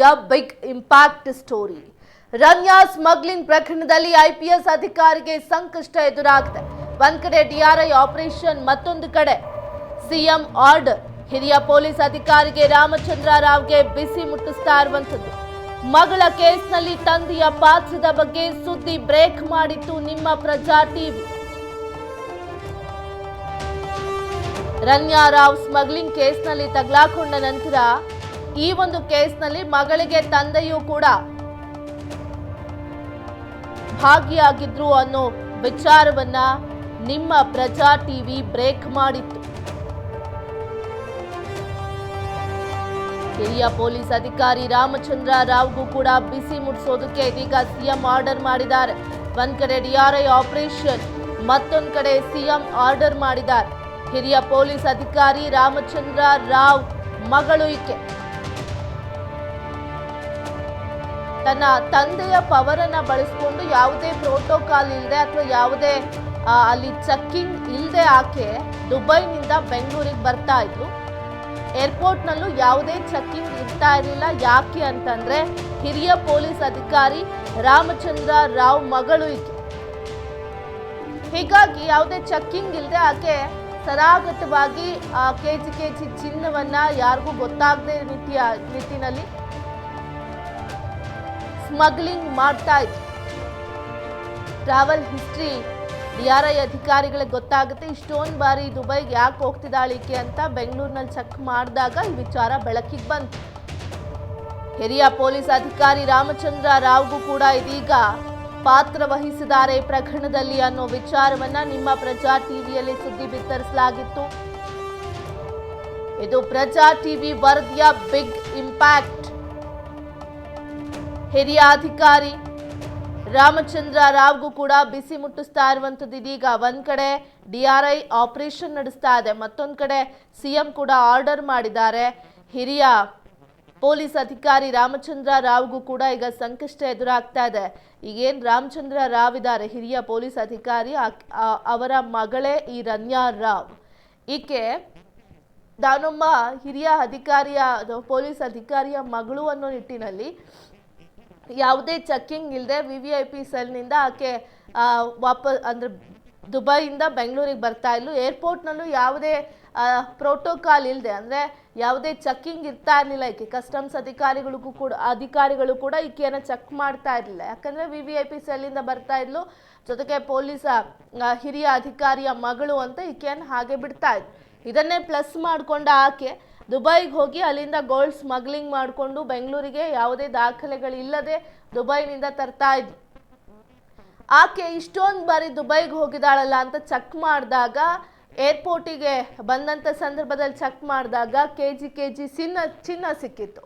Big impact story. Ranya smuggling ಪ್ರಕರಣದಲ್ಲಿ IPS ಅಧಿಕಾರಿಗೆ ಸಂಕಷ್ಟ ಎದುರಾಗಿದೆ. ಒಂದ್ ಕಡೆ ಡಿಆರ್ಐ ಆಪರೇಷನ್, ಮತ್ತೊಂದು ಕಡೆ ಸಿಎಂ ಆರ್ಡರ್. ಹಿರಿಯ ಪೊಲೀಸ್ ಅಧಿಕಾರಿಗೆ ರಾಮಚಂದ್ರ ರಾವ್ಗೆ ಬಿಸಿ ಮುಟ್ಟಿಸ್ತಾ ಇರುವಂತದ್ದು. ಮಗಳ ಕೇಸ್ನಲ್ಲಿ ತಂದೆಯ ಪಾತ್ರದ ಬಗ್ಗೆ ಸುದ್ದಿ ಬ್ರೇಕ್ ಮಾಡಿತ್ತು ನಿಮ್ಮ ಪ್ರಜಾ ಟಿವಿ. ರನ್ಯಾ ರಾವ್ ಸ್ಮಗ್ಲಿಂಗ್ ಕೇಸ್ನಲ್ಲಿ ತಗಲಾಕೊಂಡ ನಂತರ ಈ ಒಂದು ಕೇಸ್ನಲ್ಲಿ ಮಗಳಿಗೆ ತಂದೆಯೂ ಕೂಡ ಭಾಗಿಯಾಗಿದ್ರು ಅನ್ನೋ ವಿಚಾರವನ್ನ ನಿಮ್ಮ ಪ್ರಜಾ ಟಿವಿ ಬ್ರೇಕ್ ಮಾಡಿತ್ತು. ಹಿರಿಯ ಪೊಲೀಸ್ ಅಧಿಕಾರಿ ರಾಮಚಂದ್ರ ರಾವ್ಗೂ ಕೂಡ ಬಿಸಿ ಮುಟ್ಟಿಸೋದಕ್ಕೆ ಇದೀಗ ಸಿಎಂ ಆರ್ಡರ್ ಮಾಡಿದ್ದಾರೆ. ಒಂದ್ ಕಡೆ ಡಿಆರ್ಐ ಆಪರೇಷನ್, ಮತ್ತೊಂದು ಕಡೆ ಸಿಎಂ ಆರ್ಡರ್ ಮಾಡಿದ್ದಾರೆ. ಹಿರಿಯ ಪೊಲೀಸ್ ಅಧಿಕಾರಿ ರಾಮಚಂದ್ರ ರಾವ್ ಮಗಳು ಈಕೆ ತನ್ನ ತಂದೆಯ ಪವರನ್ನ ಬಳಸಿಕೊಂಡು ಯಾವುದೇ ಪ್ರೋಟೋಕಾಲ್ ಇಲ್ಲದೆ ಅಥವಾ ಯಾವುದೇ ಅಲ್ಲಿ ಚೆಕ್ಕಿಂಗ್ ಇಲ್ಲದೆ ಆಕೆ ದುಬೈನಿಂದ ಬೆಂಗಳೂರಿಗೆ ಬರ್ತಾ ಇದ್ರು. ಏರ್ಪೋರ್ಟ್ನಲ್ಲೂ ಯಾವುದೇ ಚೆಕ್ಕಿಂಗ್ ಇರ್ತಾ ಇರಲಿಲ್ಲ. ಯಾಕೆ ಅಂತಂದ್ರೆ ಹಿರಿಯ ಪೊಲೀಸ್ ಅಧಿಕಾರಿ ರಾಮಚಂದ್ರ ರಾವ್ ಮಗಳು ಈಕೆ. ಹೀಗಾಗಿ ಯಾವುದೇ ಚೆಕ್ಕಿಂಗ್ ಇಲ್ಲದೆ ಆಕೆ ಸರಾಗತವಾಗಿ ಕೆಜಿ ಚಿನ್ನವನ್ನ ಯಾರಿಗೂ ಗೊತ್ತಾಗದೆ ನಿಟ್ಟಿನಲ್ಲಿ ಸ್ಮಗ್ಲಿಂಗ್ ಮಾಡ್ತಾ ಇತ್ತು. ಟ್ರಾವೆಲ್ ಹಿಸ್ಟ್ರಿ ಡಿಆರ್ಐ ಅಧಿಕಾರಿಗಳಿಗೆ ಗೊತ್ತಾಗುತ್ತೆ. ಇಷ್ಟೊಂದು ಬಾರಿ ದುಬೈಗೆ ಯಾಕೆ ಹೋಗ್ತಿದ್ದಾಳೆ ಈಕೆ ಅಂತ ಬೆಂಗಳೂರಿನಲ್ಲಿ ಚೆಕ್ ಮಾಡಿದಾಗ ಈ ವಿಚಾರ ಬೆಳಕಿಗೆ ಬಂತು. ಹಿರಿಯ ಪೊಲೀಸ್ ಅಧಿಕಾರಿ ರಾಮಚಂದ್ರ ರಾವ್ಗೂ ಕೂಡ ಇದೀಗ ಪಾತ್ರ ವಹಿಸಿದ್ದಾರೆ ಈ ಪ್ರಕರಣದಲ್ಲಿ ಅನ್ನೋ ವಿಚಾರವನ್ನ ನಿಮ್ಮ ಪ್ರಜಾ ಟಿವಿಯಲ್ಲಿ ಸುದ್ದಿ ಬಿತ್ತರಿಸಲಾಗಿತ್ತು. ಇದು ಪ್ರಜಾ ಟಿವಿ ವರದಿಯ ಬಿಗ್ ಇಂಪ್ಯಾಕ್ಟ್. ಹಿರಿಯ ಅಧಿಕಾರಿ ರಾಮಚಂದ್ರ ರಾವ್ಗೂ ಕೂಡ ಬಿಸಿ ಮುಟ್ಟಿಸ್ತಾ ಇರುವಂತದ್ದು. ಇದೀಗ ಒಂದ್ ಕಡೆ ಡಿಆರ್ಐ ಆಪರೇಷನ್ ನಡೆಸ್ತಾ ಇದೆ, ಮತ್ತೊಂದ್ ಕಡೆ ಸಿಎಂ ಕೂಡ ಆರ್ಡರ್ ಮಾಡಿದ್ದಾರೆ. ಹಿರಿಯ ಪೊಲೀಸ್ ಅಧಿಕಾರಿ ರಾಮಚಂದ್ರ ರಾವ್ಗೂ ಕೂಡ ಈಗ ಸಂಕಷ್ಟ ಎದುರಾಗ್ತಾ ಇದೆ. ಈಗೇನ್ ರಾಮಚಂದ್ರ ರಾವ್ ಇದ್ದಾರೆ ಹಿರಿಯ ಪೊಲೀಸ್ ಅಧಿಕಾರಿ, ಅವರ ಮಗಳೇ ಈ ರನ್ಯಾ ರಾವ್. ಈಕೆ ನಾನೊಬ್ಬ ಹಿರಿಯ ಅಧಿಕಾರಿಯ ಪೊಲೀಸ್ ಅಧಿಕಾರಿಯ ಮಗಳು ಅನ್ನೋ ನಿಟ್ಟಿನಲ್ಲಿ ಯಾವುದೇ ಚೆಕ್ಕಿಂಗ್ ಇಲ್ಲದೆ ವಿವಿಐಪಿ ಸೆಲ್ನಿಂದ ಆಕೆ ವಾಪಸ್ ಅಂದ್ರೆ ದುಬೈಯಿಂದ ಬೆಂಗಳೂರಿಗೆ ಬರ್ತಾ ಇದ್ಲು. ಏರ್ಪೋರ್ಟ್ನಲ್ಲೂ ಯಾವುದೇ ಪ್ರೋಟೋಕಾಲ್ ಇಲ್ಲದೆ ಅಂದರೆ ಯಾವುದೇ ಚೆಕ್ಕಿಂಗ್ ಇರ್ತಾ ಇರಲಿಲ್ಲ. ಈಕೆ ಕಸ್ಟಮ್ಸ್ ಅಧಿಕಾರಿಗಳು ಕೂಡ ಈಕೆಯನ್ನು ಚೆಕ್ ಮಾಡ್ತಾ ಇರಲಿಲ್ಲ. ಯಾಕಂದರೆ ವಿವಿಐಪಿ ಸೆಲ್ಲಿಂದ ಬರ್ತಾ ಇದ್ಲು, ಜೊತೆಗೆ ಪೊಲೀಸ ಹಿರಿಯ ಅಧಿಕಾರಿಯ ಮಗಳು ಅಂತ ಈಕೆಯನ್ನು ಹಾಗೆ ಬಿಡ್ತಾ ಇದ್ರು. ಇದನ್ನೇ ಪ್ಲಸ್ ಮಾಡಿಕೊಂಡ ಆಕೆ ದುಬೈಗೆ ಹೋಗಿ ಅಲ್ಲಿಂದ ಗೋಲ್ಡ್ ಸ್ಮಗ್ಲಿಂಗ್ ಮಾಡಿಕೊಂಡು ಬೆಂಗಳೂರಿಗೆ ಯಾವುದೇ ದಾಖಲೆಗಳಿಲ್ಲದೆ ದುಬೈನಿಂದ ತರ್ತಾ ಇದ್ಲು. ಆಕೆ ಇಷ್ಟೊಂದು ಬಾರಿ ದುಬೈಗೆ ಹೋಗಿದ್ದಾಳಲ್ಲ ಅಂತ ಚೆಕ್ ಮಾಡಿದಾಗ, ಏರ್ಪೋರ್ಟಿಗೆ ಬಂದಂಥ ಸಂದರ್ಭದಲ್ಲಿ ಚೆಕ್ ಮಾಡಿದಾಗ ಕೆಜಿ ಚಿನ್ನ ಸಿಕ್ಕಿತ್ತು.